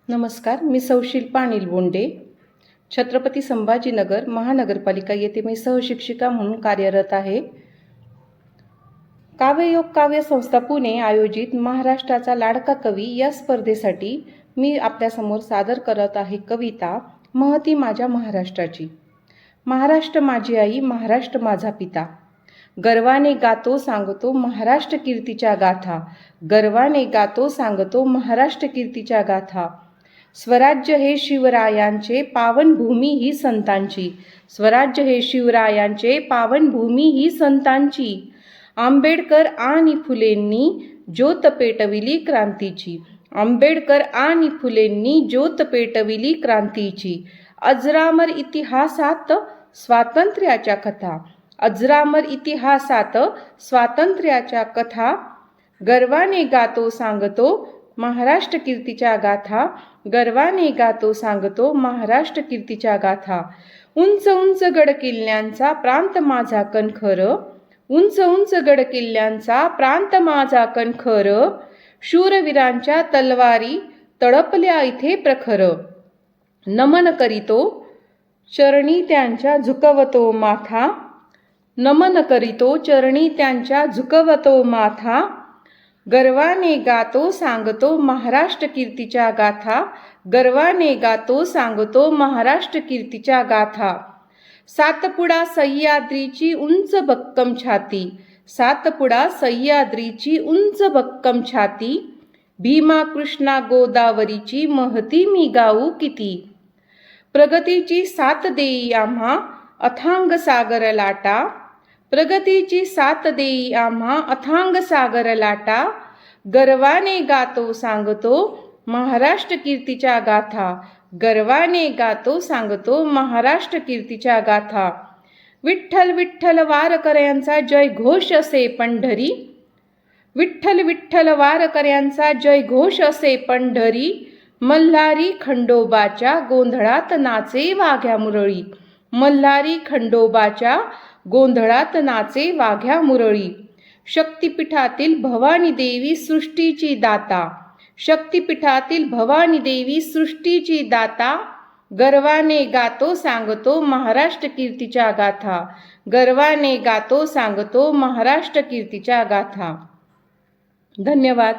नमस्कार, मी सौ शिल्पा अनिल बोंडे, छत्रपती संभाजीनगर महानगरपालिका येथे मी सहशिक्षिका म्हणून कार्यरत आहे. काव्ययोग काव्य संस्था पुणे आयोजित महाराष्ट्राचा लाडका कवी या स्पर्धेसाठी मी आपल्यासमोर सादर करत आहे कविता महती माझ्या महाराष्ट्राची. महाराष्ट्र माझी आई, महाराष्ट्र माझा पिता, गर्वाने गातो सांगतो महाराष्ट्र कीर्तीच्या गाथा, गर्वाने गातो सांगतो महाराष्ट्र कीर्तीच्या गाथा. स्वराज्य हे शिवरायांचे, पावनभूमी ही संतांची, स्वराज्य हे शिवरायांचे, पावनभूमी ही संतांची. आंबेडकर आणि फुलेंनी ज्योत पेटविली क्रांतीची, आंबेडकर आणि फुलेंनी ज्योत पेटविली क्रांतीची. अजरामर इतिहासात स्वातंत्र्याच्या कथा, अजरामर इतिहासात स्वातंत्र्याच्या कथा, गर्वाने गातो सांगतो महाराष्ट्र कीर्तीच्या गाथा, गर्वाने गातो सांगतो महाराष्ट्र कीर्तीच्या गाथा. उंच उंच गड किल्ल्यांचा प्रांत माझा कणखर, उंच उंच गड किल्ल्यांचा प्रांत माझा कणखर, शूरवीरांच्या तलवारी तळपल्या इथे प्रखर. नमन करीतो चरणी त्यांच्या झुकवतो माथा, नमन करीतो चरणी त्यांच्या झुकवतो माथा. गर्वाने गातो सांगतो महाराष्ट्र कीर्तीच्या गाथा, गर्वाने गातो सांगतो महाराष्ट्र कीर्तीच्या गाथा. सातपुडा सह्याद्रीची उंच भक्कम छाती, सातपुडा सह्याद्रीची उंच भक्कम छाती. भीमा कृष्णा गोदावरीची महती मी गाऊ किती, प्रगतीची साथ देई आम्हा अथांग सागर लाटा, प्रगतीची साथ देई आम्हा अथांग सागर लाटा. गर्वाने गातो सांगतो महाराष्ट्र कीर्तीच्या गाथा, गर्वाने गातो सांगतो महाराष्ट्र कीर्तीच्या गाथा. विठ्ठल विठ्ठल वारकऱ्यांचा जय घोष असे पंढरी, विठ्ठल विठ्ठल वारकऱ्यांचा जय घोष असे पंढरी. मल्हारी खंडोबाच्या गोंधळात नाचे वाघ्या मुरळी, मल्हारी खंडोबाच्या गोंधळात नाचे वाघ्या मुरळी. शक्तिपीठातील भवानी देवी सृष्टीची दाता, शक्तिपीठातील भवानी देवी सृष्टीची दाता. गर्वाने गातो सांगतो महाराष्ट्र कीर्तीच्या गाथा, गर्वाने गातो सांगतो महाराष्ट्र कीर्तीच्या गाथा. धन्यवाद.